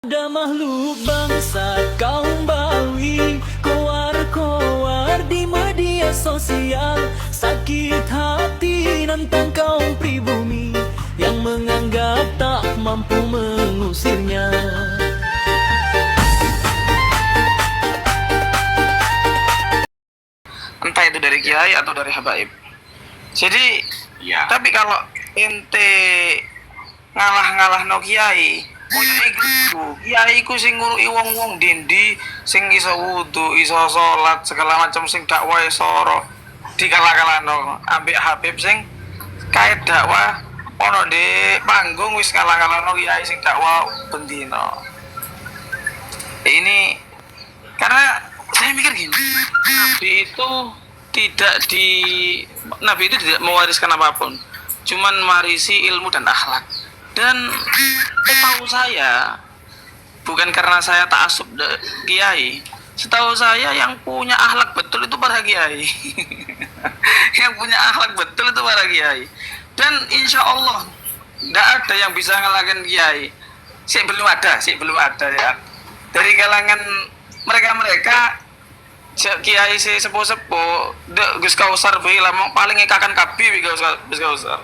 Ada makhluk bangsa kaum Bawi koar-koar di media sosial, sakit hati nentang kaum pribumi yang menganggap tak mampu mengusirnya. Entah itu dari kiai atau dari habaib. Jadi ya, tapi kalau ente ngalah-ngalah no kiai, kiai ku sing nguruki wong-wong dindi, sing iso wudu, iso salat, segala macam sing dakwah soro dikalah-kalahno ambek habib sing kae dakwah ono di panggung wis ngalah-ngalahno kiai sing dakwah bendino. Ini karena saya mikir gini, Nabi itu tidak mewariskan apapun, cuman mewarisi ilmu dan akhlak. Dan setahu saya, bukan karena saya ta'assub kiai, setahu saya yang punya akhlak betul itu para kiai. Yang punya akhlak betul itu para kiai. Dan insya Allah tidak ada yang bisa ngalahkan kiai. Belum ada ya. Dari kalangan mereka kiai si sepuh-sepuh Gus Kausar bae lah paling ngekakan kabi Gus Kausar.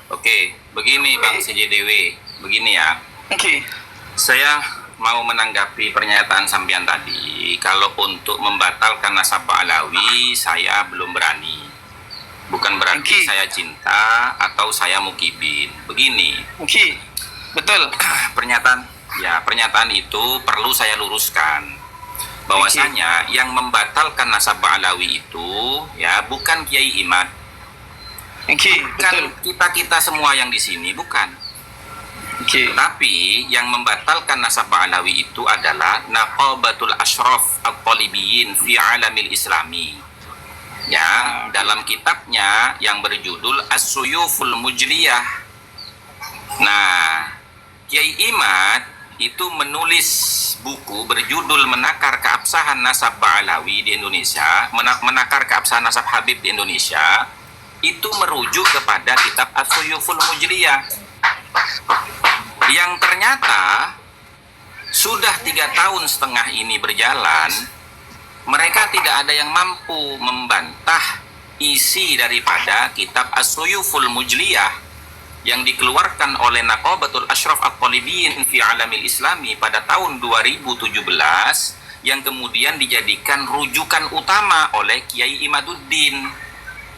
Oke, begini Bang CJDW, begini ya. Oke. Saya mau menanggapi pernyataan sampean tadi. Kalau untuk membatalkan nasab Alawi, saya belum berani. Bukan berarti saya cinta atau saya mukibin. Begini. Oke. Betul. Pernyataan itu perlu saya luruskan. Bahwasanya yang membatalkan nasab Alawi itu ya bukan Kiai Imad. Bukan kita semua yang di sini, bukan. Tapi yang membatalkan nasab Alawi itu adalah Naqabatul Ashraf At-Talibiyin fi Alamil Islami. Ya, dalam kitabnya yang berjudul As-Suyuful Mujliyah. Nah, Kiai Imad itu menulis buku berjudul Menakar Keabsahan Nasab Alawi di Indonesia, Menakar Keabsahan Nasab Habib di Indonesia. Itu merujuk kepada kitab As-Suyuful Mujliyah yang ternyata sudah 3,5 tahun ini berjalan, mereka tidak ada yang mampu membantah isi daripada kitab As-Suyuful Mujliyah yang dikeluarkan oleh Naqabatul Ashraf At-Talibiyin fi Alamil Islami pada tahun 2017 yang kemudian dijadikan rujukan utama oleh Kiai Imaduddin.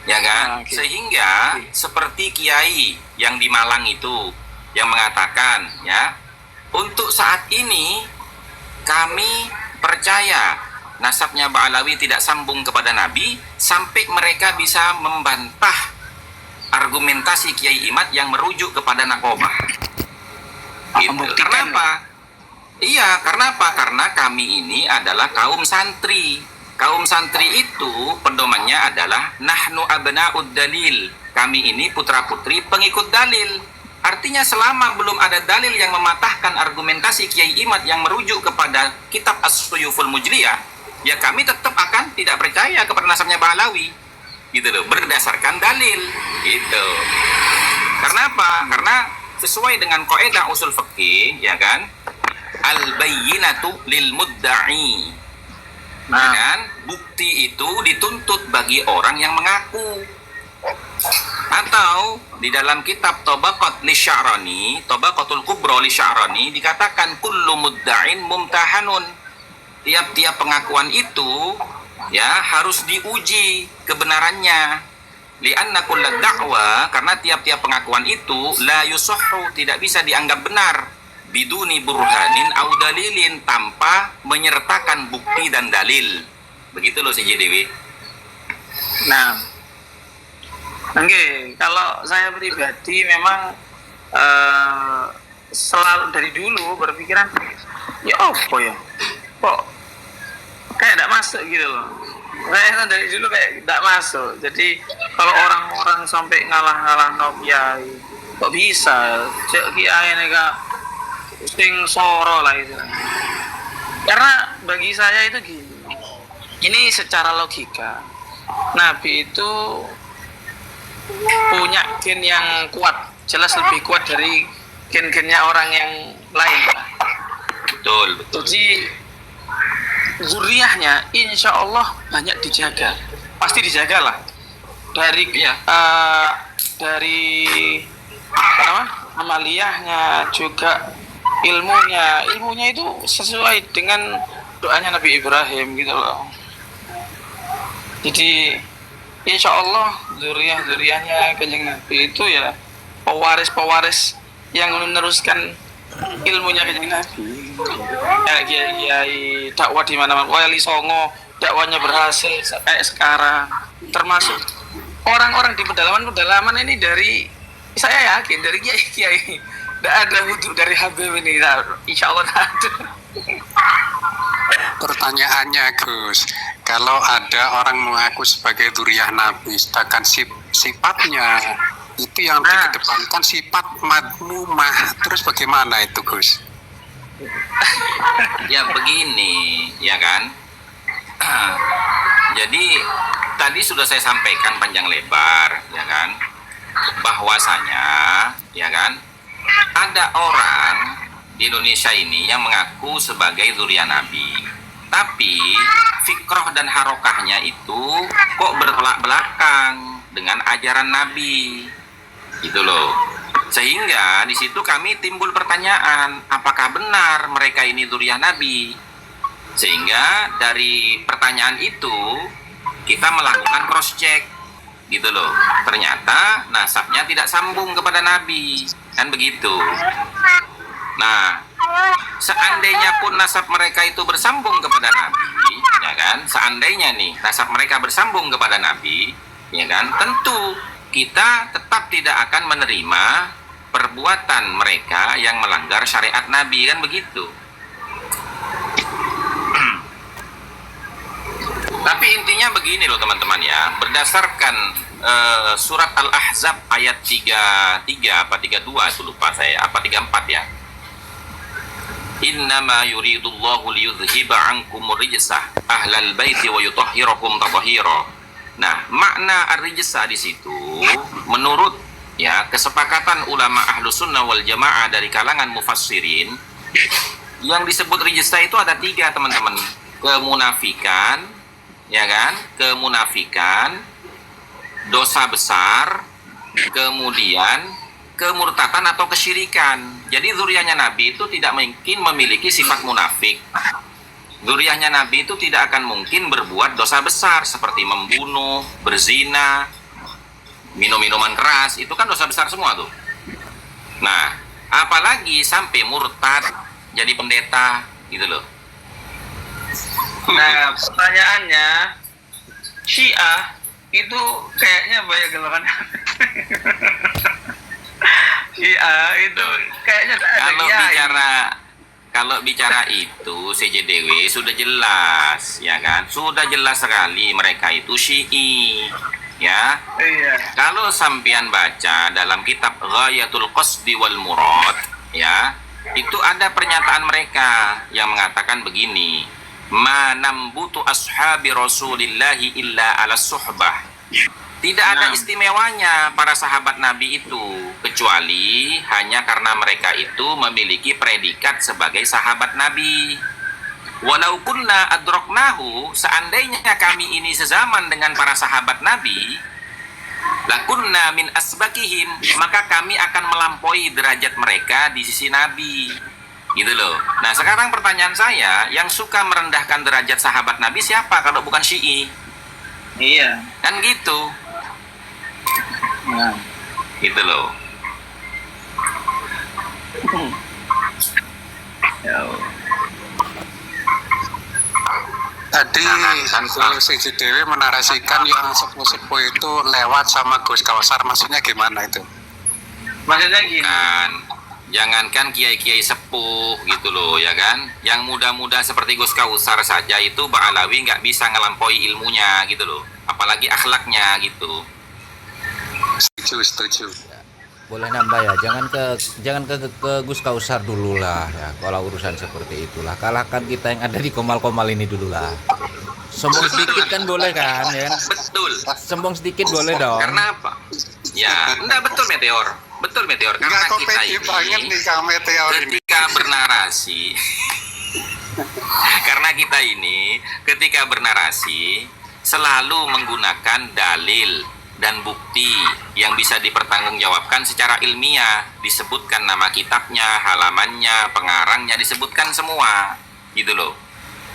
Ya kan? Sehingga seperti kiai yang di Malang itu yang mengatakan ya, untuk saat ini kami percaya nasabnya Ba'alawi tidak sambung kepada Nabi sampai mereka bisa membantah argumentasi Kiai Imad yang merujuk kepada Naqobah. Gitu. Karena apa? Iya, karena apa? Karena kami ini adalah kaum santri. Kaum santri itu pedomannya adalah nahnu abna'ud dalil. Kami ini putra-putri pengikut dalil. Artinya selama belum ada dalil yang mematahkan argumentasi Kiai Imad yang merujuk kepada kitab As-Suyuful Mujliyah, ya kami tetap akan tidak percaya kepada nasabnya Ba'alawi. Gitu loh, berdasarkan dalil. Gitu. Karena apa? Karena sesuai dengan kaidah usul fikih, ya kan? Al-bayyinatu lil mudda'i. Ya kan? Bukti itu dituntut bagi orang yang mengaku. Atau di dalam kitab Tabaqat li Sya'rani, Tabaqatul Kubra li Sya'rani dikatakan kullu mudda'in mumtahanun. Tiap-tiap pengakuan itu ya harus diuji kebenarannya. Li'anna kulla da'wa, karena tiap-tiap pengakuan itu la yusahhu, tidak bisa dianggap benar biduni burhanin au dalilin, tanpa menyertakan bukti dan dalil. Begitu loh CJDW. Nah, kalau saya pribadi memang selalu dari dulu berpikiran ya apa ya, kok kayak tidak masuk gitu loh. Saya dari dulu kayak tidak masuk. Jadi kalau orang-orang sampai ngalah-ngalah no kiai, kok bisa cek kiai nega sing soro lah itu. Karena bagi saya itu gini, ini secara logika Nabi itu punya gen yang kuat, jelas lebih kuat dari gen-gennya orang yang lain lah. Betul, betul. Jadi zuriyahnya insya Allah banyak dijaga, pasti dijaga lah dari Iya. dari apa amaliyahnya juga ilmunya itu sesuai dengan doanya Nabi Ibrahim gitu loh. Jadi insya Allah zuriyahnya kanjeng Nabi itu ya pewaris yang meneruskan ilmunya kanjeng Nabi. Ya kiai dakwah di mana-mana, Wali Songo dakwahnya berhasil kayak sekarang. Termasuk orang-orang di pedalaman ini dari saya yakin dari kiai. Tidak ada wudhu dari Habib ini, insya Allah tidak ada. Pertanyaannya Gus, kalau ada orang mengaku sebagai dzurriyyah Nabi, sedangkan sifatnya itu yang dikedepankan sifat madmumah, terus bagaimana itu Gus? Ya begini, ya kan? Jadi tadi sudah saya sampaikan panjang lebar, ya kan? Bahwasanya, ya kan? Ada orang di Indonesia ini yang mengaku sebagai dzurriyyah Nabi, tapi fikroh dan harokahnya itu kok bertolak belakang dengan ajaran Nabi, gitu loh. Sehingga di situ kami timbul pertanyaan, apakah benar mereka ini dzurriyyah Nabi? Sehingga dari pertanyaan itu kita melakukan cross check, gitu loh. Ternyata nasabnya tidak sambung kepada Nabi, kan begitu. Nah, seandainya pun nasab mereka itu bersambung kepada Nabi, ya kan? Seandainya nih nasab mereka bersambung kepada Nabi, ya kan? Tentu kita tetap tidak akan menerima perbuatan mereka yang melanggar syariat Nabi, kan begitu. Tapi intinya begini loh teman-teman ya, berdasarkan surat Al-Ahzab ayat 33 apa 32 itu lupa saya, apa 34 ya. Innama yuridullahu liyudhhiba ankumur rijsah ahlal baiti wa yutahhirakum tathhira. Nah, makna ar-rijsah di situ menurut ya kesepakatan ulama Ahlus Sunnah wal Jamaah dari kalangan mufassirin, yang disebut rijsah itu ada 3 teman-teman. Kemunafikan, ya kan? Kemunafikan, dosa besar, kemudian kemurtatan atau kesyirikan. Jadi dzurriyyahnya Nabi itu tidak mungkin memiliki sifat munafik. Dzurriyyahnya Nabi itu tidak akan mungkin berbuat dosa besar seperti membunuh, berzina, minum minuman keras, itu kan dosa besar semua tuh. Nah, apalagi sampai murtad jadi pendeta gitu loh. Nah, pertanyaannya, Syiah itu kayaknya banyak gelakan. Syiah itu kayaknya tak ada kalau bicara itu CJDW sudah jelas, ya kan? Sudah jelas sekali mereka itu Syi'i, ya. Iya. Kalau sampean baca dalam kitab Ghayatul Qasdi wal Murad, ya, itu ada pernyataan mereka yang mengatakan begini, ma nambutu ashabi rasulillahi illa ala suhbah. Tidak ada istimewanya para sahabat Nabi itu, kecuali hanya karena mereka itu memiliki predikat sebagai sahabat Nabi. Walau kunna adroknahu, seandainya kami ini sezaman dengan para sahabat Nabi, lakunna min asbakihim, maka kami akan melampaui derajat mereka di sisi Nabi. Gitu loh. Nah, sekarang pertanyaan saya, yang suka merendahkan derajat sahabat Nabi siapa kalau bukan Syi'i? Iya. Kan gitu. Nah. Gitu loh. Ya. Tadi CJDW menarasikan yang sepuh-sepuh itu lewat sama Gus Kausar, maksudnya gimana itu? Maksudnya gini. Kan, jangankan kiai-kiai sepuh gitu loh, ya kan? Yang muda-muda seperti Gus Kausar saja itu Ba'alawi nggak bisa ngelampaui ilmunya gitu loh, apalagi akhlaknya gitu. Setuju. Boleh nambah ya, jangan ke Gus Kausar dulu lah ya, kalau urusan seperti itulah. Kalahkan kita yang ada di komal-komal ini dulu lah. Sombong sedikit kan boleh kan, ya kan? Betul. Sombong sedikit boleh dong. Karena apa? Ya, enggak betul Meteor. Betul Meteor, Nggak karena kok kita pede banget ini nih Kak Meteor ini. ketika bernarasi karena kita ini ketika bernarasi selalu menggunakan dalil dan bukti yang bisa dipertanggungjawabkan secara ilmiah, disebutkan nama kitabnya, halamannya, pengarangnya, disebutkan semua gitu loh,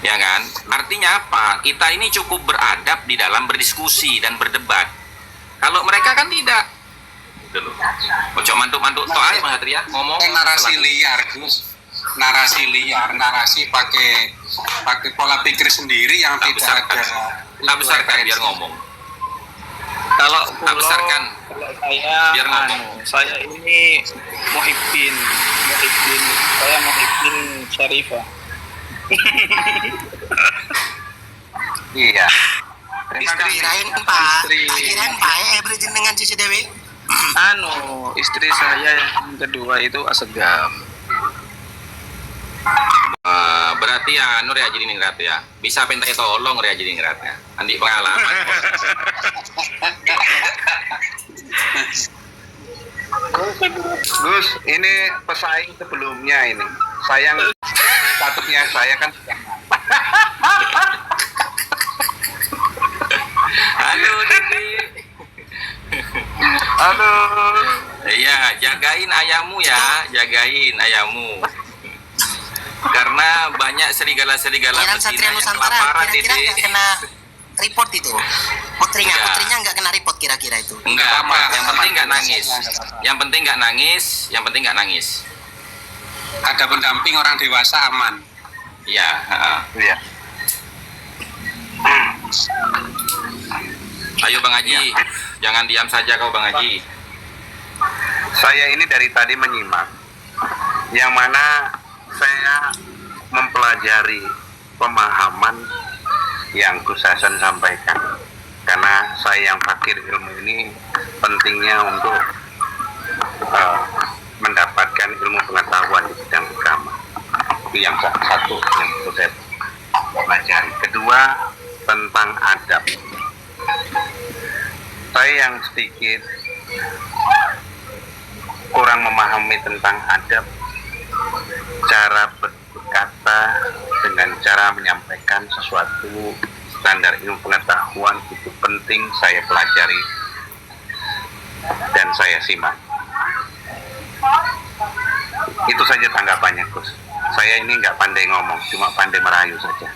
ya kan? Artinya apa? Kita ini cukup beradab di dalam berdiskusi dan berdebat. Kalau mereka kan tidak gitu loh. Ojo mantuk-mantuk toh aja Mas Satria ngomong Narasi liar, Gus. Narasi pakai pola pikir sendiri yang tak tidak besarkan, ada. tak besarkan biar ngomong. Kalau Tak besarkan. kalau saya Biar ngomong. saya ini Muhibbin, saya Muhibbin Syarifah. Iya. Kirain Pak, kirain Pak Ebri jenengan cucu Dewi. Istri saya yang kedua itu Asegaf. Berarti ya Nur ya jadi ningrat ya. Bisa pentai tolong ya jadi ningrat ya. Andi pengalaman. Gus, ini pesaing sebelumnya ini. Sayang statusnya saya kan Halo Didi. aduh. Iya, jagain ayammu ya, jagain ayammu. Karena banyak serigala-serigala Kirain betina Satria yang Nusantara kelaparan kira-kira Didi. nggak kena report itu. Putrinya Enggak. nggak kena report kira-kira itu. Enggak apa, yang penting nggak nangis. Yang penting nggak nangis, yang penting nggak nangis. Ada pendamping orang dewasa aman. Iya, heeh. Iya. Ayo Bang Haji, jangan diam saja kau Bang Haji. Saya ini dari tadi menyimak, yang mana saya mempelajari pemahaman yang Gus Hasan sampaikan. Karena saya yang fakir ilmu ini pentingnya untuk mendapatkan ilmu pengetahuan di bidang agama. Itu yang satu yang perlu saya pelajari. Kedua, tentang adab. Saya yang sedikit kurang memahami tentang adab, cara berkata dengan cara menyampaikan sesuatu, standar ilmu pengetahuan itu penting saya pelajari dan saya simak. Itu saja tanggapannya Gus. Saya ini nggak pandai ngomong, cuma pandai merayu saja.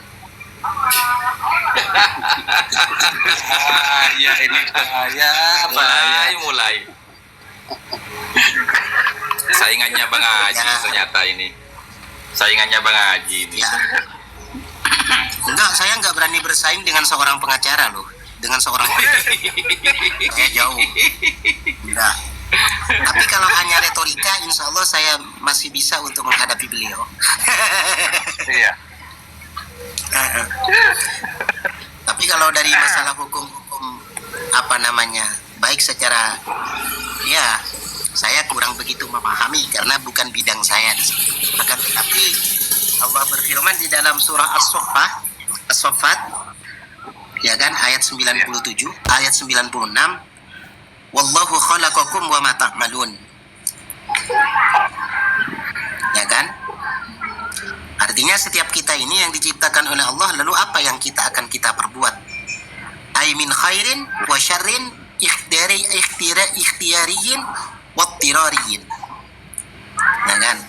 Ya ini bahaya. Mulai. Saingannya Bang Haji ternyata ini. Saingannya Bang Haji ini. Ya. Enggak, saya nggak berani bersaing dengan seorang pengacara loh, dengan seorang saya jauh. Enggak. Tapi kalau hanya retorika, insya Allah saya masih bisa untuk menghadapi beliau. Iya. Tapi kalau dari masalah hukum-hukum apa namanya, baik secara ya saya kurang begitu memahami karena bukan bidang saya di sini. Akan tetapi Allah berfirman di dalam surah As-Saffat ya kan ayat 97, ayat 96, wallahu khalaqakum wa ma ta'malun. Ya kan? Artinya setiap kita ini yang diciptakan oleh Allah, lalu apa yang kita akan kita perbuat? Ay min khairin wa syarrin ikhtiyariyin wa tirariyin. Ya kan?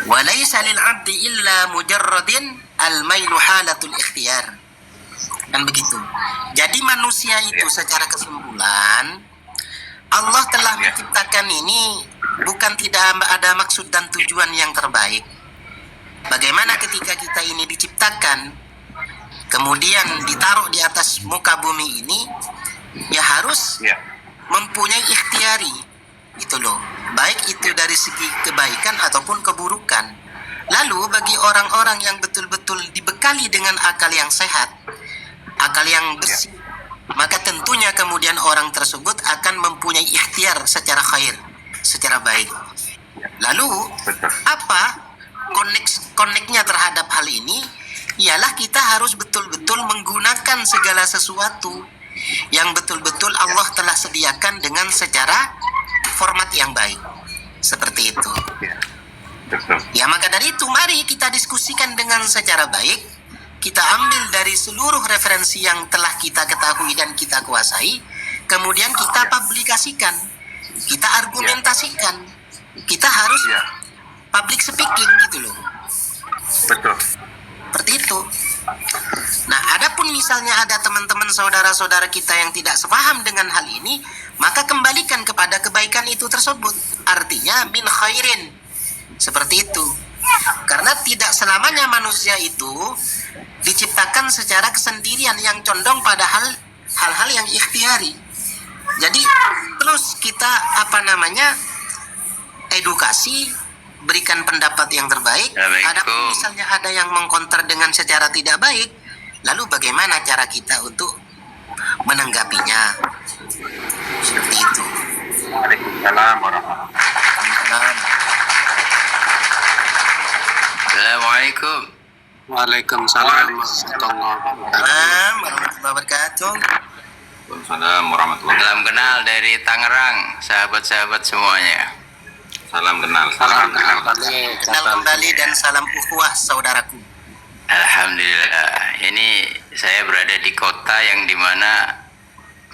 Wa laysa lil 'abdi illa mujarradin al-mailu halatul ikhtiyar. Kan begitu. Jadi manusia itu secara kesimpulan Allah telah menciptakan ini bukan tidak ada maksud dan tujuan yang terbaik. Bagaimana ketika kita ini diciptakan, kemudian ditaruh di atas muka bumi ini, ya harus mempunyai ikhtiari, itu loh. Baik itu dari segi kebaikan ataupun keburukan. Lalu bagi orang-orang yang betul-betul dibekali dengan akal yang sehat, akal yang bersih, maka tentunya kemudian orang tersebut akan mempunyai ikhtiar secara khair, secara baik. Lalu apa koneknya terhadap hal ini? Ialah kita harus betul-betul menggunakan segala sesuatu yang betul-betul Allah telah sediakan dengan secara format yang baik. Seperti itu. Ya, betul. Ya, maka dari itu mari kita diskusikan dengan secara baik. Kita ambil dari seluruh referensi yang telah kita ketahui dan kita kuasai, kemudian kita publikasikan, kita argumentasikan. Kita harus Ya, public speaking gitu loh. betul. Seperti itu. Nah, adapun misalnya ada teman-teman saudara-saudara kita yang tidak sepaham dengan hal ini, maka kembalikan kepada kebaikan itu tersebut. Artinya min khairin. Seperti itu. Karena tidak selamanya manusia itu diciptakan secara kesendirian yang condong pada hal-hal yang ikhtiari. Jadi terus kita edukasi, berikan pendapat yang terbaik. Adapun misalnya ada yang mengkonter dengan secara tidak baik, lalu bagaimana cara kita untuk menanggapinya? Seperti itu. Waalaikumsalam warahmatullahi wabarakatuh. Assalamualaikum. Waalaikumsalam warahmatullahi wabarakatuh. Warahmatullahi wabarakatuh. Waalaikumsalam warahmatullahi Salam kenal dari Tangerang, sahabat-sahabat semuanya. Salam kenal. Salam kenal. Kenal kembali dan salam ukhuwah saudaraku. Alhamdulillah. Ini saya berada di kota yang dimana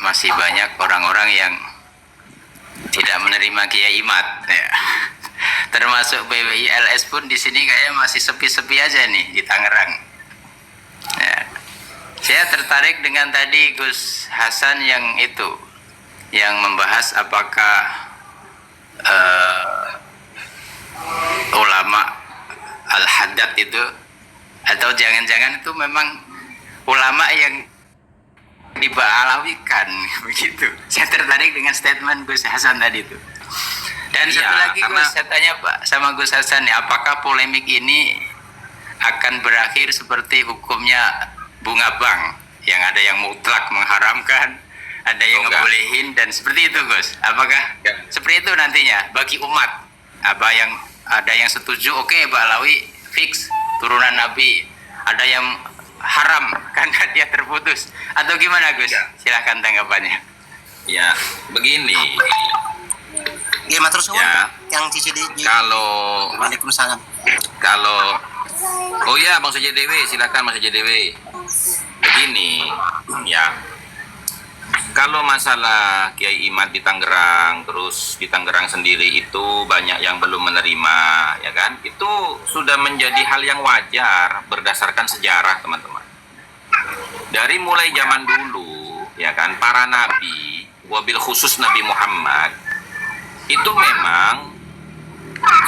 masih banyak orang-orang yang tidak menerima Kiai Imad. Ya. Termasuk PBI LS pun di sini kayaknya masih sepi-sepi aja nih di Tangerang. Ya. Saya tertarik dengan tadi Gus Hasan yang membahas apakah ulama al-haddad itu atau jangan-jangan itu memang ulama yang dibalawikan begitu. Saya tertarik dengan statement Gus Hasan tadi itu. Dan Iya, satu lagi karena- Gus, saya tanya Pak sama Gus Hasan nih, apakah polemik ini akan berakhir seperti hukumnya bunga bank yang ada yang mutlak mengharamkan, ada yang enggak. ngebolehin dan seperti itu Gus. Apakah Ya. seperti itu nantinya bagi umat? Ada yang setuju, oke Balawi fix turunan Nabi, ada yang haram karena dia terputus atau gimana Gus? Ya. Silahkan tanggapannya. Ya, begini. Ya, matur suwun. Ya. Yang Cici di Kalau Waalaikumsalam. Oh ya, Bang Sujadewi, silakan Mas Sujadewi. Begini, ya. Kalau masalah Kiai Imad di Tangerang, terus di Tangerang sendiri itu banyak yang belum menerima, ya kan? Itu sudah menjadi hal yang wajar berdasarkan sejarah, teman-teman. Dari mulai zaman dulu, ya kan, para nabi, wabil khusus Nabi Muhammad, itu memang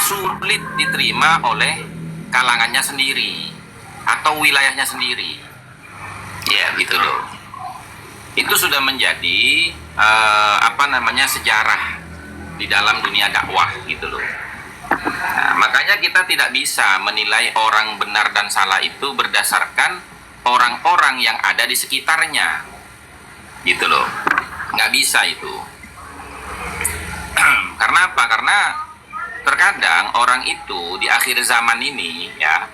sulit diterima oleh kalangannya sendiri atau wilayahnya sendiri. Ya, gitu loh. Itu sudah menjadi sejarah di dalam dunia dakwah gitu loh. Nah, makanya kita tidak bisa menilai orang benar dan salah itu berdasarkan orang-orang yang ada di sekitarnya. Gitu loh. Nggak bisa itu. Karena apa? Karena terkadang orang itu di akhir zaman ini ya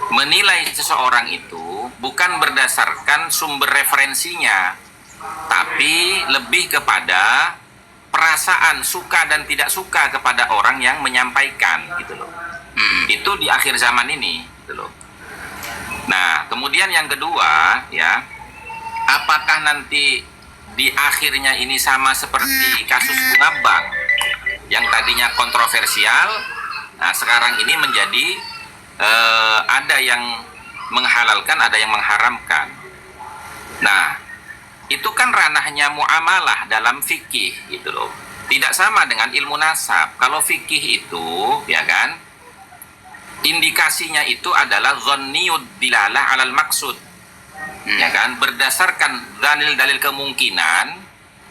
menilai seseorang itu bukan berdasarkan sumber referensinya, tapi lebih kepada perasaan suka dan tidak suka kepada orang yang menyampaikan gitu loh. Itu di akhir zaman ini gitu loh. Nah, kemudian yang kedua ya, apakah nanti di akhirnya ini sama seperti kasus bunga bank yang tadinya kontroversial, nah sekarang ini menjadi ada yang menghalalkan, ada yang mengharamkan. Nah, itu kan ranahnya muamalah dalam fikih gitu loh. Tidak sama dengan ilmu nasab. Kalau fikih itu, ya kan, indikasinya itu adalah dhanniyud dilalah alal maksud. Ya kan, berdasarkan dalil-dalil kemungkinan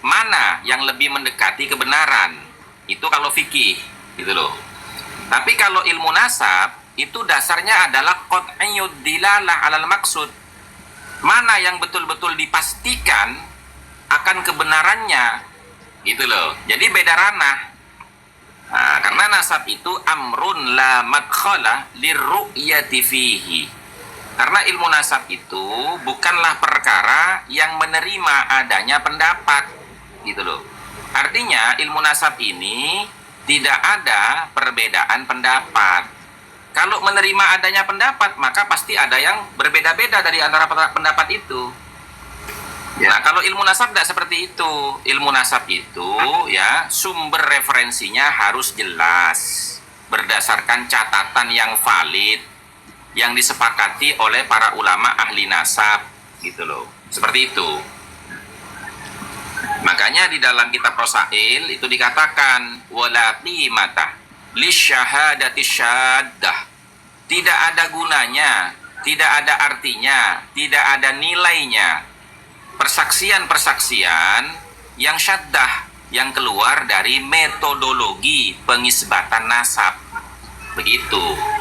mana yang lebih mendekati kebenaran. Itu kalau fikih gitu loh. Tapi kalau ilmu nasab itu dasarnya adalah qat'iyyud dilalah alal maksud. Mana yang betul-betul dipastikan akan kebenarannya gitu loh. Jadi beda ranah. Nah, karena nasab itu amrun la madkhala lirru'yati fihi. Karena ilmu nasab itu bukanlah perkara yang menerima adanya pendapat, gitu loh. Artinya ilmu nasab ini tidak ada perbedaan pendapat. Kalau menerima adanya pendapat, maka pasti ada yang berbeda-beda dari antara pendapat itu. Nah, kalau ilmu nasab tidak seperti itu. Ilmu nasab itu ya sumber referensinya harus jelas, berdasarkan catatan yang valid, yang disepakati oleh para ulama ahli nasab, gitu loh. Seperti itu. Makanya di dalam kitab Rosail itu dikatakan wala qimata lisyahadati syaddah. Tidak ada gunanya, tidak ada artinya, tidak ada nilainya persaksian-persaksian yang syaddah, yang keluar dari metodologi pengisbatan nasab. Begitu.